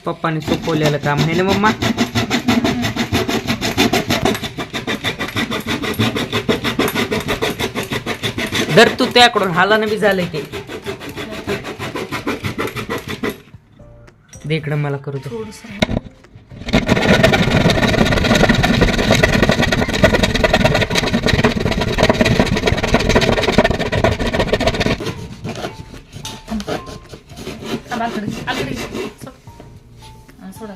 पप्पाने सोपवलेलं काम आहे ना मम्मा. दर तू त्याकडून हालानं बी झालंय ते. दे इकडं मला करू दे. सोडा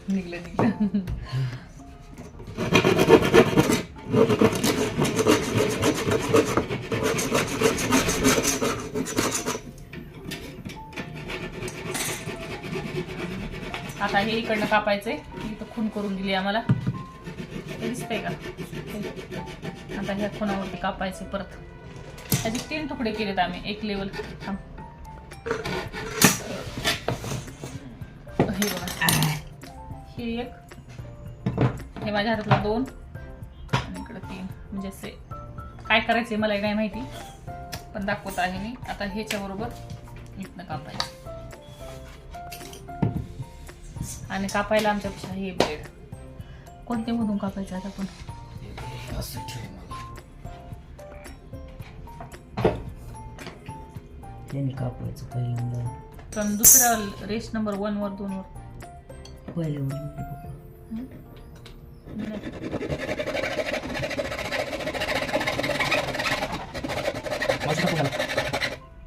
निघलं आता हे इकडनं कापायचंय. इथं खून करून दिली आम्हाला, दिसतंय का. आता ह्या खुणावरती कापायचे परत. त्याचे 3 तुकडे केलेत आम्ही, एक लेवल. हे बघा, हे एक, हे माझ्या हातातला 2 आणि इकडं 3. म्हणजे असे काय करायचे मला काय माहिती, पण दाखवत आहे मी. आता ह्याच्या बरोबर इथनं कापायचं. आणि कापायला आमच्यापेक्षा हे ब्लेड कोणते मधून कापायचं आता पण कापायचं पहिल्यांदा. पण दुसऱ्या रेश नंबर 1 वर 2 वर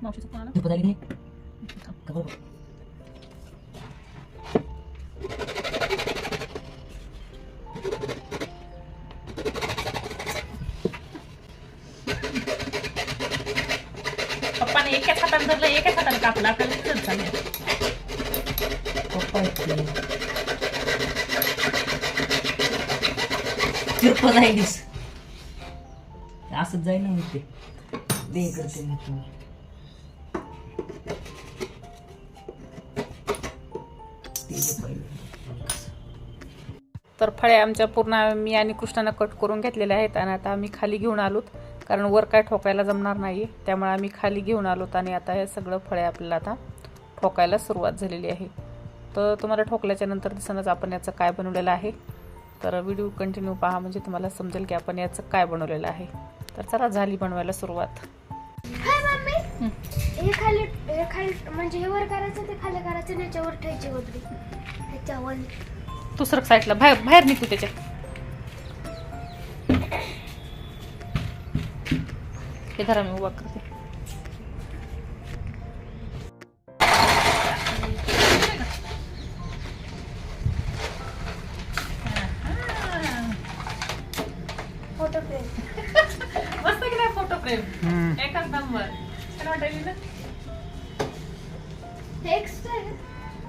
मावशीचं कोणाला पप्पाने एकाच हाताने धरलं, एकाच हाताने कापलं. आपल्याला तिथंच झालं. पप्पा तिरपं जाईस असंच जाईल ना. मग ते दे करते मी तुम्ही. तर फळ्या आमच्या पूर्ण मी आणि कृष्णानं कट करून घेतलेल्या आहेत. आणि आता आम्ही खाली घेऊन आलोत, कारण वर काय ठोकायला जमणार नाही. त्यामुळे आम्ही खाली घेऊन आलोत. आणि आता हे सगळं फळे आपल्याला आता ठोकायला सुरुवात झालेली आहे. तर तुम्हाला ठोकल्याच्या नंतर दिसणंच आपण याचं काय बनवलेलं आहे. तर व्हिडिओ कंटिन्यू पहा, म्हणजे तुम्हाला समजेल की आपण याचं काय बनवलेलं आहे. तर चला झाली बनवायला सुरुवात. हे खाली म्हणजे हे वर करायचं, ते खाली करायचं, त्याच्यावर ठेवायची वगैरे. त्याच्यावर तू सरक साईडला, बाहेर निघतो त्याच्यात. हे धरा मी उभा करते. फोटो फ्रेम मस्त की नाही फोटो फ्रेम, एकच नंबर. काय वाटायली ना,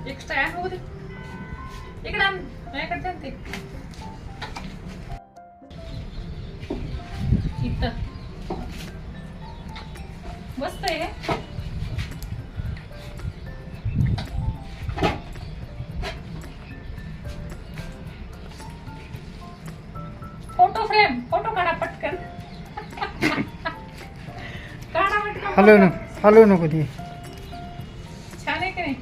एक्स्ट्रा आहे हो. इकडे माझ्याकडे ते इथं मस्त आहे. फोटो फ्रेम, फोटो काढा पटकन. काढा पटकन. हलव नको ते. छान आहे की नाही.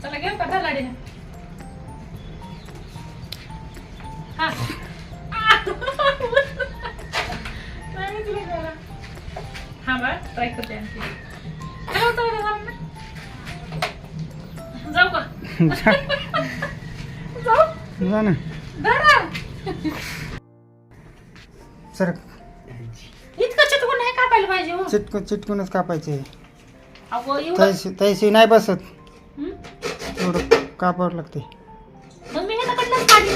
चला घेऊ का लाडी. हा हा बा ट्राय करते. जाऊ का जा ना सर. इतकं चिटकून नाही कापायला पाहिजे हो. चिटकूनच कापायचे. अहो एवढं तैशी नाही बसत, हं? थोडं कापावं लागते. मग मी हे कडलंच काढली.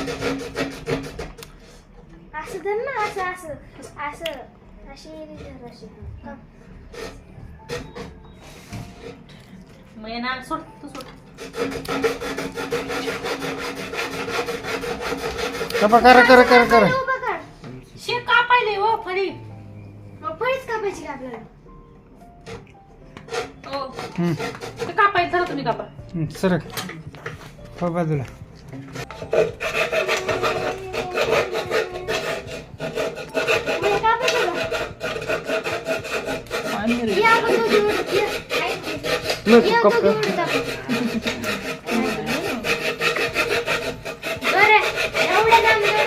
असं धर ना, असं असं असं अशी अशी. मग येणार. सोड तू सोड. करा. उभं काढ. शेक कापायले हो फळी. मग फळीच कापायची का आपल्याला. हो ते कापायचं. जरा तुम्ही कापा. सरक. हो बाजूला. मग कापू तुला. या आपण दोघी उडत, या. ऐक की. नको या कपडे. दोघी उडत आपण. बरं, एवढं लांब नका.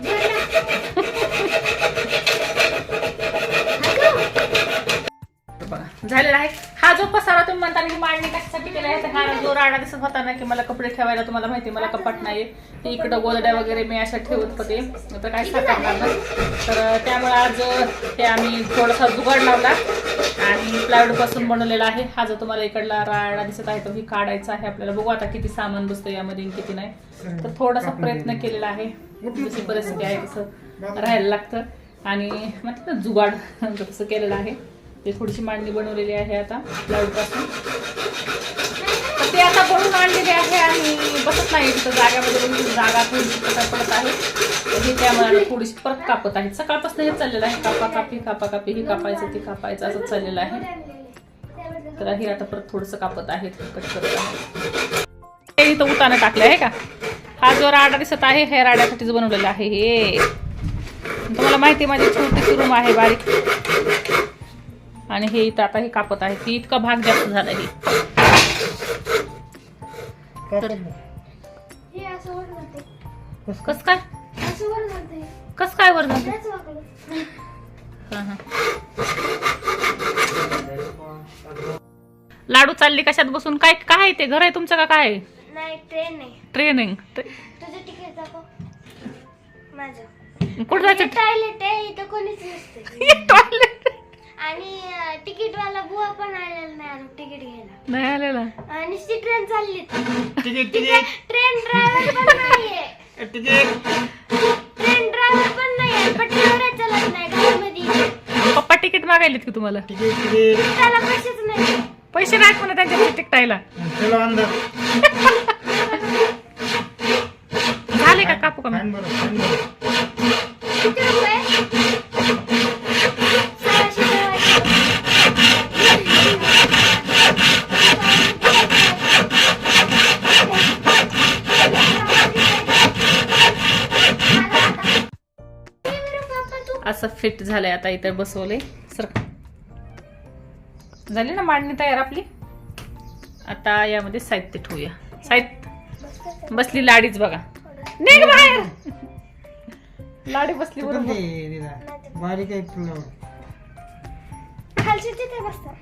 बरं. बघा झालेला आहे. हा जो पसारा तुम्ही म्हणता की मांडणी कशासाठी केला आहे, तर हा जो राडा दिसत होता ना की मला कपडे ठेवायला, तुम्हाला माहिती आहे मला कपाट नाही. इकडं गोदड्या वगैरे मी अशा ठेवत होते, तर काय करणार ना. तर त्यामुळे आज ते आम्ही थोडासा जुगाड लावला आणि प्लायवूड पासून बनवलेला आहे. हा जो तुम्हाला इकडला राडा दिसत आहे तो ही काढायचा आहे आपल्याला. बघू आता किती सामान बसतं यामध्ये किती नाही. तर थोडासा प्रयत्न केलेला आहे, जशी परिस्थिती आहे तसं राहायला लागतं. आणि म्हणतात ना जुगाड तसं केलेलं आहे. ते थोडीशी मांडणी बनवलेली आहे आता प्लायवूड पासून. ते आता बनवून आणलेली आहे आणि बसत नाही तिथं जाग्यामध्ये, जागा थोडीशी पडत आहे. हे त्यामुळे थोडीशी परत कापत आहे. सकाळपासून हे चाललेलं आहे, कापाकापी कापाकापी, हे कापायचं ते कापायचं असं चाललेलं आहे. तर हे आता परत थोडंसं कापत आहेत, कट करत आहे. हे इथं उतानं टाकलं आहे का. हा जो राडा दिसत आहे हे राड्यासाठीच बनवलेला आहे. हे तुम्हाला माहिती आहे माझी छोटीशी रूम आहे बारीक, आणि हे इथं आता हे कापत आहे. की इतका भाग जास्त झाला हे. हे असं वर जाते. कस काय असं वर जाते. कस काय वर जातं? त्याच वाकडं. लाडू चालली कशात बसून? काय काय ते घर आहे तुमचं का काय? नाही, ट्रेन आहे. ट्रेनिंग तुझं तिकीट दाखव. माझं. कुठं जायचं? टॉयलेट आहे, इथं कोणीच नसते. टॉयलेट आणि तिकीटवाला बुवा पण आलेला नाही अजून तिकीट घ्यायला. नाही आलेला. आणि ती ट्रेन चालली. ट्रेन ड्रायव्हर पण नाहीये. ट्रेन ड्रायव्हर पण नाहीये. पट्टीवर चालत नाही गाडीमध्ये. पप्पा तिकीट मागायलेत की तुम्हाला? त्याला पैसेच नाही. पैसे नाहीत म्हणा त्यांच्या तिकटायला. झाले का कापू का मी? किती रुपये? 600 असं फिट झालंय. आता इथं बसवले सर. झाली ना मांडणी तयार आपली. आता यामध्ये साहित्य ठेवूया. साहित्य बसली लाडीच बघा. निघ बाहेर. लाडी बसली बरोबर. बारीक आहे फुलं. खालची तिथे बसतात.